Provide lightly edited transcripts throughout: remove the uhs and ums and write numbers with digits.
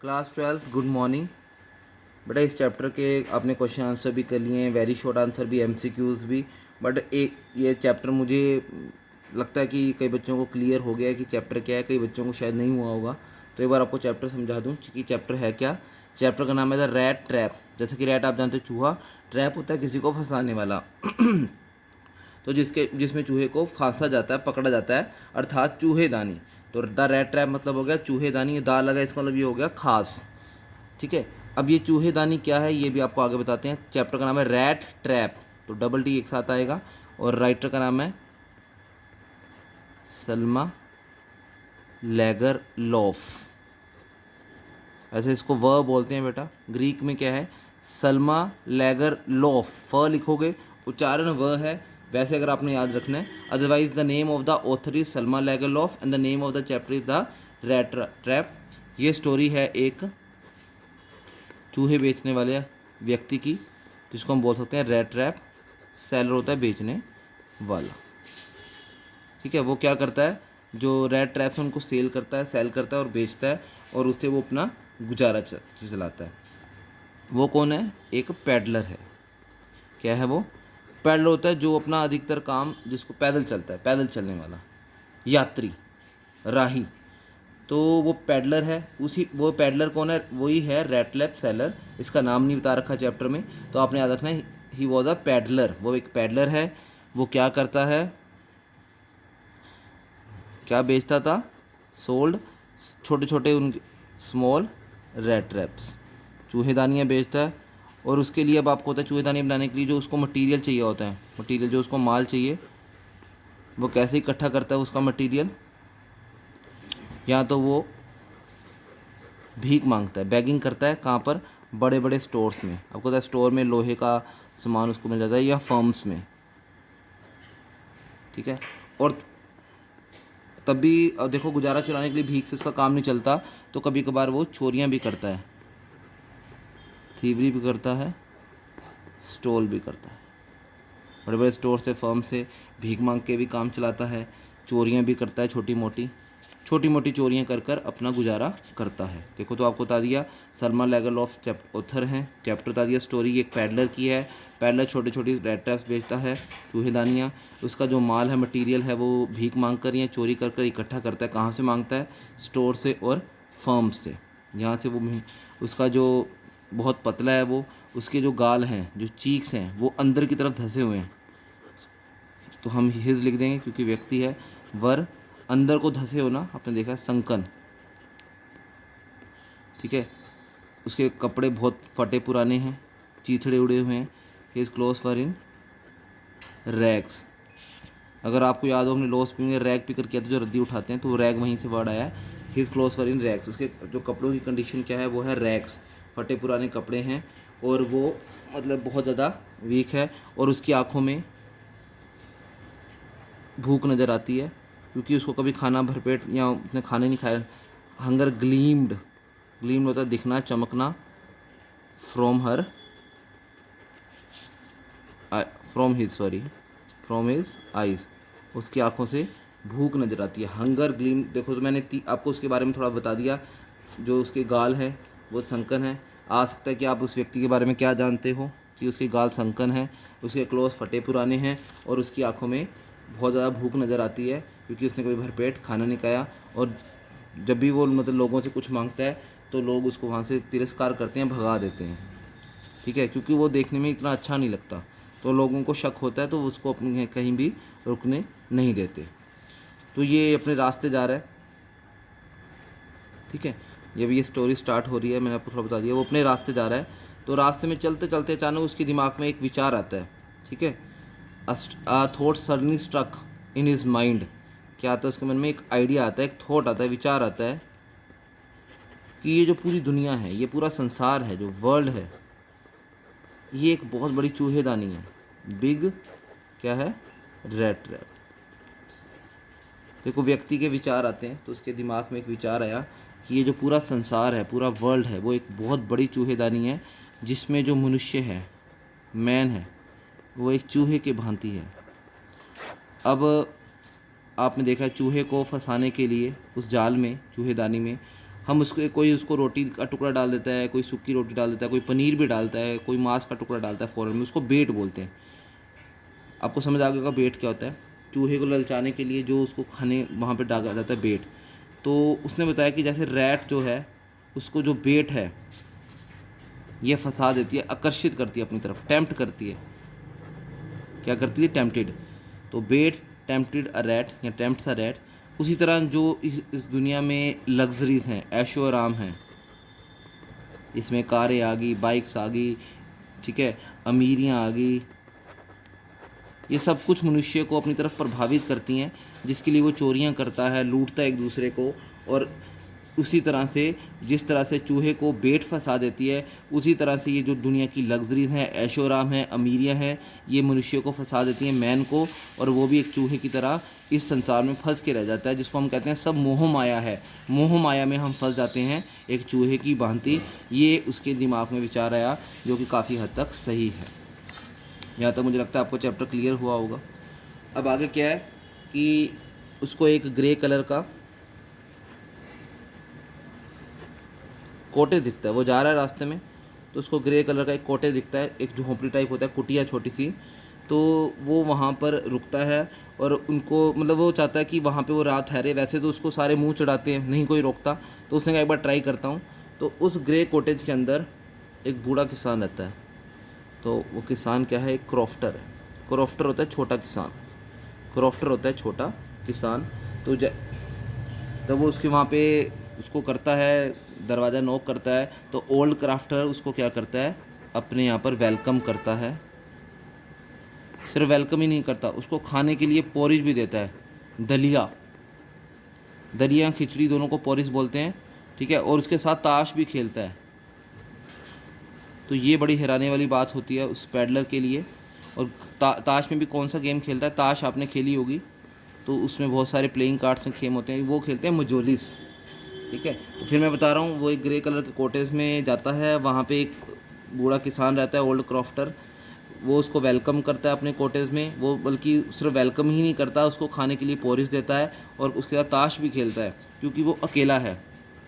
Class 12th good morning. बेटा इस chapter के आपने क्वेश्चन आंसर भी कर लिए हैं, वेरी शॉर्ट आंसर भी, एमसीक्यूज़ भी। बट एक ये चैप्टर मुझे लगता है कि कई बच्चों को क्लियर हो गया है कि चैप्टर क्या है, कई बच्चों को शायद नहीं हुआ होगा। तो एक बार आपको चैप्टर समझा दूँ कि चैप्टर है क्या। चैप्टर का नाम है द रैट ट्रैप। जैसे कि रैट आप जानते हो चूहा, ट्रैप होता है किसी को फंसाने वाला। तो जिसमें चूहे को फांसा जाता है, पकड़ा जाता है, अर्थात चूहेदानी। तो द रैट ट्रैप मतलब हो गया चूहेदानी, ये दा लगा इसका मतलब ये हो गया खास। ठीक है। अब ये चूहेदानी क्या है ये भी आपको आगे बताते हैं। चैप्टर का नाम है रैट ट्रैप, तो डबल टी एक साथ आएगा। और राइटर का नाम है सल्मा लेगरलॉफ, ऐसे इसको व बोलते हैं बेटा। ग्रीक में क्या है, सल्मा लेगरलॉफ, फ लिखोगे उच्चारण व है। वैसे अगर आपने याद रखना है, otherwise the name of the author is Selma Lagerlof and the name of the chapter is the rat trap. ये स्टोरी है एक चूहे बेचने वाले व्यक्ति की, जिसको हम बोल सकते हैं रैट ट्रैप। सेलर होता है बेचने वाला। ठीक है। वो क्या करता है, जो रैट ट्रैप से उनको सेल करता है, सेल करता है और बेचता है, और उससे वो अपना गुजारा चलाता है। वो कौन है, एक पैडलर है। क्या है वो, पैडलर होता है जो अपना अधिकतर काम, जिसको पैदल चलता है, पैदल चलने वाला यात्री, राही। तो वो पैडलर है। उसी वो पैडलर कौन है, वही है रैटलैप सेलर। इसका नाम नहीं बता रखा चैप्टर में, तो आपने याद रखना है ही वॉज अ पैडलर। वो एक पैडलर है। वो क्या करता है, क्या बेचता था, सोल्ड छोटे छोटे उनके स्मॉल रैट ट्रैप्स, चूहेदानियाँ बेचता है। और उसके लिए अब आपको होता है चूहेदानी बनाने के लिए जो उसको मटेरियल चाहिए होता है, मटेरियल जो उसको माल चाहिए, वो कैसे इकट्ठा करता है उसका मटेरियल। या तो वो भीख मांगता है, बैगिंग करता है। कहाँ पर, बड़े बड़े स्टोर्स में। आपको पता है स्टोर में लोहे का सामान उसको मिल जाता है, या फर्म्स में। ठीक है। और तब भी अब देखो, गुजारा चलाने के लिए भीख से उसका काम नहीं चलता, तो कभी कभार वो चोरियां भी करता है, थीवरी भी करता है, स्टोल भी करता है। बड़े बड़े स्टोर से, फर्म से भीख मांग के भी काम चलाता है, चोरियां भी करता है, छोटी मोटी चोरियां कर कर अपना गुजारा करता है। देखो, तो आपको बता दिया सल्मा लेगरलॉफ ऑथर हैं। चैप्टर बता दिया, स्टोरी एक पैडलर की है। पैडलर छोटी छोटी रैट ट्रैप्स बेचता है, चूहेदानियाँ। उसका जो माल है, मटेरियल है, वो भीख मांग कर या चोरी कर कर इकट्ठा करता है। कहाँ से मांगता है, स्टोर से और फर्म से। यहाँ से वो उसका जो बहुत पतला है, वो उसके जो गाल हैं, जो चीक्स हैं, वो अंदर की तरफ धंसे हुए हैं। तो हम हिज लिख देंगे क्योंकि व्यक्ति है। वर अंदर को धंसे होना आपने देखा है, संकन। ठीक है। उसके कपड़े बहुत फटे पुराने हैं, चीथड़े उड़े हुए हैं। हिज क्लोथ्स वर इन रैग्स। अगर आपको याद हो, हमने लॉस में रैग पिकर किया था, जो रद्दी उठाते हैं, तो वो रैग वहीं से वर्ड आया है। हिज क्लोथ्स वर इन रैग्स। उसके जो कपड़ों की कंडीशन क्या है, वो है रैग्स, फटे पुराने कपड़े हैं। और वो मतलब बहुत ज़्यादा वीक है। और उसकी आँखों में भूख नज़र आती है, क्योंकि उसको कभी खाना भरपेट या उसने खाने नहीं खाया। हंगर ग्लीम्ड, ग्लीम्ड होता है दिखना, चमकना। From her from his eyes, उसकी आंखों से भूख नज़र आती है। Hunger gleam. देखो, तो मैंने आपको उसके बारे में थोड़ा बता दिया। जो उसके गाल हैं वो संकन है। आ सकता है कि आप उस व्यक्ति के बारे में क्या जानते हो, कि उसके गाल संकन हैं, उसके क्लोथ फटे पुराने हैं, और उसकी आंखों में बहुत ज़्यादा भूख नज़र आती है, क्योंकि उसने कभी भरपेट खाना नहीं खाया। और जब भी वो मतलब लोगों से कुछ मांगता है, तो लोग उसको वहाँ से तिरस्कार करते हैं, भगा देते हैं। ठीक है, क्योंकि वो देखने में इतना अच्छा नहीं लगता, तो लोगों को शक होता है, तो उसको अपने कहीं भी रुकने नहीं देते। तो ये अपने रास्ते जा रहा है। ठीक है। ये स्टोरी स्टार्ट हो रही है, मैंने आपको थोड़ा बता दिया। वो अपने रास्ते जा रहा है, तो रास्ते में चलते चलते अचानक उसके दिमाग में एक विचार आता है। ठीक है। A thought suddenly struck in his mind. क्या आता है उसके मन में, एक आइडिया आता है, एक थॉट आता है, विचार आता है, कि ये जो पूरी दुनिया है, ये पूरा संसार है, जो वर्ल्ड है, ये एक बहुत बड़ी चूहेदानी है। बिग क्या है, रैट ट्रैप। देखो, व्यक्ति के विचार आते हैं, तो उसके दिमाग में एक विचार आया कि ये जो पूरा संसार है, पूरा वर्ल्ड है, वो एक बहुत बड़ी चूहेदानी है, जिसमें जो मनुष्य है, मैन है, वो एक चूहे की भांति है। अब आपने देखा है, चूहे को फंसाने के लिए उस जाल में, चूहेदानी में, हम उसको कोई उसको रोटी का टुकड़ा डाल देता है, कोई सूखी रोटी डाल देता है, कोई पनीर भी डालता है, कोई मांस का टुकड़ा डालता है फ़ौरन में, उसको बेट बोलते हैं। आपको समझ आ गया बेट क्या होता है? चूहे को ललचाने के लिए जो उसको खाने वहाँ पे डाला जाता है बेट। तो उसने बताया कि जैसे रैट जो है उसको जो बेट है ये फंसा देती है, आकर्षित करती है अपनी तरफ, टेम्प्ट करती है। क्या करती है? टेम्प्टेड। तो बेट टेम्प्टेड अ रैट या टेम्प्ट्स अ रैट। उसी तरह जो इस दुनिया में लग्जरीज़ हैं, ऐशो आराम हैं, इसमें कारें आ गई, बाइक्स आ गई, ठीक है, अमीरियाँ आ गई, ये सब कुछ मनुष्य को अपनी तरफ प्रभावित करती हैं, जिसके लिए वो चोरियां करता है, लूटता है एक दूसरे को। और उसी तरह से जिस तरह से चूहे को बेट फंसा देती है, उसी तरह से ये जो दुनिया की लग्जरीज़ हैं, ऐशो आराम हैं, अमीरियाँ हैं, ये मनुष्य को फंसा देती हैं, मैन को, और वो भी एक चूहे की तरह इस संसार में फंस के रह जाता है, जिसको हम कहते हैं सब मोह माया है। मोह माया में हम फंस जाते हैं एक चूहे की भांति। ये उसके दिमाग में विचार आया, जो कि काफ़ी हद तक सही है। यहाँ तक मुझे लगता है आपको चैप्टर क्लियर हुआ होगा। अब आगे क्या है कि उसको एक ग्रे कलर का कॉटेज दिखता है, वो जा रहा है रास्ते में, तो उसको ग्रे कलर का एक कॉटेज दिखता है, एक झोंपड़ी टाइप होता है, कुटिया छोटी सी। तो वो वहाँ पर रुकता है और उनको मतलब वो चाहता है कि वहाँ पे वो रात ठहरे। वैसे तो उसको सारे मुंह चढ़ाते हैं, नहीं कोई रोकता, तो उसने कहा एक बार ट्राई करता हूँ। तो उस ग्रे कॉटेज के अंदर एक बूढ़ा किसान रहता है। तो वो किसान क्या है? एक क्रॉफ्टर है। क्रॉफ्टर होता है छोटा किसान, क्रॉफ्टर होता है छोटा किसान। तो तब वो उसके वहाँ पे उसको करता है, दरवाज़ा नॉक करता है, तो ओल्ड क्राफ्टर उसको क्या करता है? अपने यहाँ पर वेलकम करता है। सिर्फ वेलकम ही नहीं करता, उसको खाने के लिए पोरिज भी देता है, दलिया, दलिया खिचड़ी दोनों को पोरिज बोलते हैं, ठीक है। और उसके साथ ताश भी खेलता है। तो ये बड़ी हैरानी वाली बात होती है उस पैडलर के लिए। और ताश में भी कौन सा गेम खेलता है? ताश आपने खेली होगी, तो उसमें बहुत सारे प्लेइंग कार्ड्स में गेम होते हैं, वो खेलते हैं मजोलिस, ठीक है। तो फिर मैं बता रहा हूँ, वो एक ग्रे कलर के कॉटेज में जाता है, वहाँ पे एक बूढ़ा किसान रहता है, ओल्ड क्रॉफ्टर। वो उसको वेलकम करता है अपने कॉटेज में। वो बल्कि सिर्फ वेलकम ही नहीं करता, उसको खाने के लिए पोरिस देता है और उसके साथ ताश भी खेलता है, क्योंकि वो अकेला है।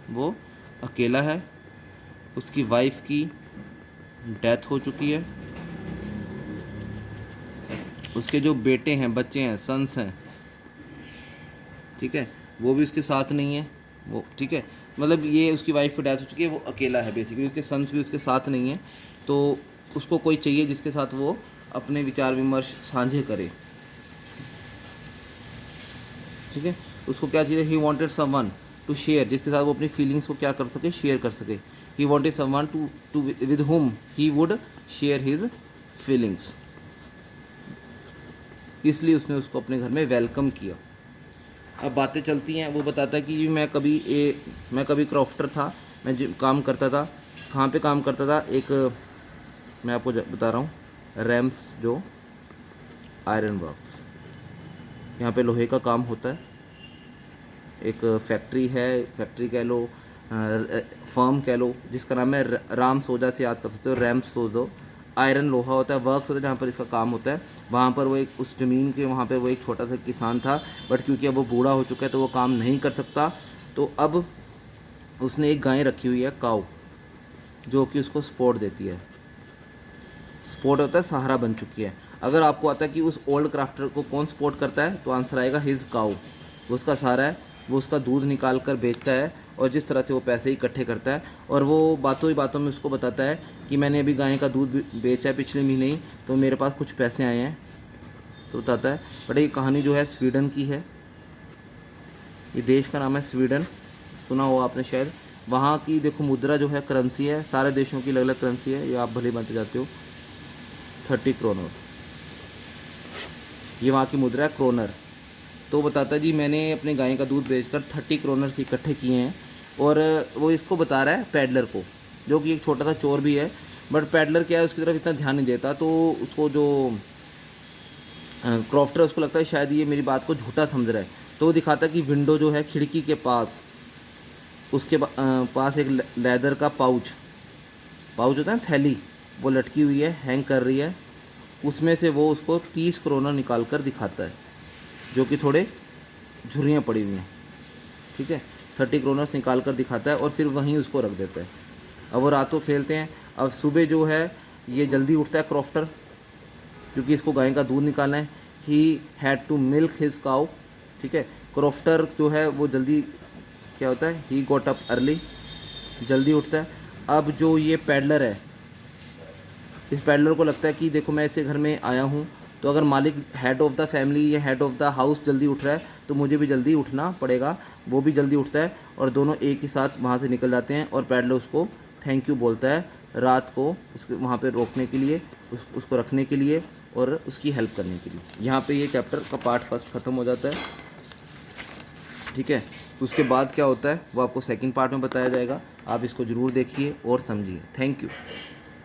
वो अकेला है, उसकी वाइफ की डेथ हो चुकी है, उसके जो बेटे हैं, बच्चे हैं, सन्स हैं, ठीक है, वो भी उसके साथ नहीं है। वो ठीक है, मतलब ये उसकी वाइफ की डेथ हो चुकी है, वो अकेला है बेसिकली, उसके सन्स भी उसके साथ नहीं है। तो उसको कोई चाहिए जिसके साथ वो अपने विचार विमर्श साझे करे, ठीक है। उसको क्या चाहिए? He wanted someone to share, जिसके साथ वो अपनी फीलिंग्स को क्या कर सके? शेयर कर सके। He wanted someone to with whom he would share his feelings, इसलिए उसने उसको अपने घर में वेलकम किया। अब बातें चलती हैं, वो बताता है कि मैं कभी क्रॉफ्टर था, मैं काम करता था। कहाँ पे काम करता था? एक मैं आपको बता रहा हूँ, रैम्स जो आयरन वर्क्स, यहाँ पे लोहे का काम होता है। एक फैक्ट्री है, फैक्ट्री कह लो, फर्म कह लो, जिसका नाम है राम सोजा से याद कर सकते हो, रैम सोजो। आयरन लोहा होता है, वर्क्स होता है जहाँ पर इसका काम होता है। वहाँ पर वो एक उस ज़मीन के वहाँ पर वो एक छोटा सा किसान था, बट क्योंकि अब वो बूढ़ा हो चुका है तो वो काम नहीं कर सकता। तो अब उसने एक गाय रखी हुई है, काऊ, जो कि उसको सपोर्ट देती है। सपोर्ट होता है, सहारा बन चुकी है। अगर आपको आता है कि उस ओल्ड क्राफ्टर को कौन सपोर्ट करता है, तो आंसर आएगा हिज काऊ। वो उसका सहारा है, वो उसका दूध निकाल कर बेचता है, और जिस तरह से वो पैसे इकट्ठे करता है, और वो बातों ही बातों में उसको बताता है कि मैंने अभी गाय का दूध बेचा है पिछले महीने ही, तो मेरे पास कुछ पैसे आए हैं। तो बताता है। बट ये कहानी जो है स्वीडन की है, ये देश का नाम है स्वीडन, सुना हो आपने शायद। वहाँ की देखो मुद्रा जो है, करेंसी है, सारे देशों की अलग अलग करेंसी है, ये आप भले बनते जाते हो। 30 क्रोनर, ये वहाँ की मुद्रा है, क्रोनर। तो बताता है जी मैंने अपने गाय का दूध बेचकर 30 क्रोनर से इकट्ठे किए हैं। और वो इसको बता रहा है पैडलर को, जो कि एक छोटा सा चोर भी है। बट पैडलर क्या है, उसकी तरफ इतना ध्यान नहीं देता। तो उसको जो क्रॉफ्टर, उसको लगता है शायद ये मेरी बात को झूठा समझ रहा है। तो वो दिखाता है कि विंडो जो है, खिड़की के पास, उसके पास एक लेदर का पाउच होता है, थैली, वो लटकी हुई है, हैंग कर रही है। उसमें से वो उसको 30 क्रोनर निकाल कर दिखाता है, जो कि थोड़े झुर्रियाँ पड़ी हुई हैं, ठीक है। 30 क्रोनर्स निकाल कर दिखाता है और फिर वहीं उसको रख देता है। अब वो रात को खेलते हैं। अब सुबह जो है ये जल्दी उठता है क्रॉफ्टर, क्योंकि इसको गाय का दूध निकालना है। He had to milk his cow, ठीक है। क्रॉफ्टर जो है वो जल्दी क्या होता है, ही गॉट अप अर्ली, जल्दी उठता है। अब जो ये पैडलर है, इस पैडलर को लगता है कि देखो मैं इसके घर में आया हूँ, तो अगर मालिक हेड ऑफ़ द फैमिली या हेड ऑफ़ द हाउस जल्दी उठ रहा है तो मुझे भी जल्दी उठना पड़ेगा। वो भी जल्दी उठता है और दोनों एक ही साथ वहाँ से निकल जाते हैं और पैडलर उसको थैंक यू बोलता है रात को उसके वहाँ पे रोकने के लिए, उसको रखने के लिए और उसकी हेल्प करने के लिए। यहाँ पे ये चैप्टर का पार्ट फर्स्ट ख़त्म हो जाता है, ठीक है। तो उसके बाद क्या होता है वो आपको सेकंड पार्ट में बताया जाएगा। आप इसको ज़रूर देखिए और समझिए। Thank you.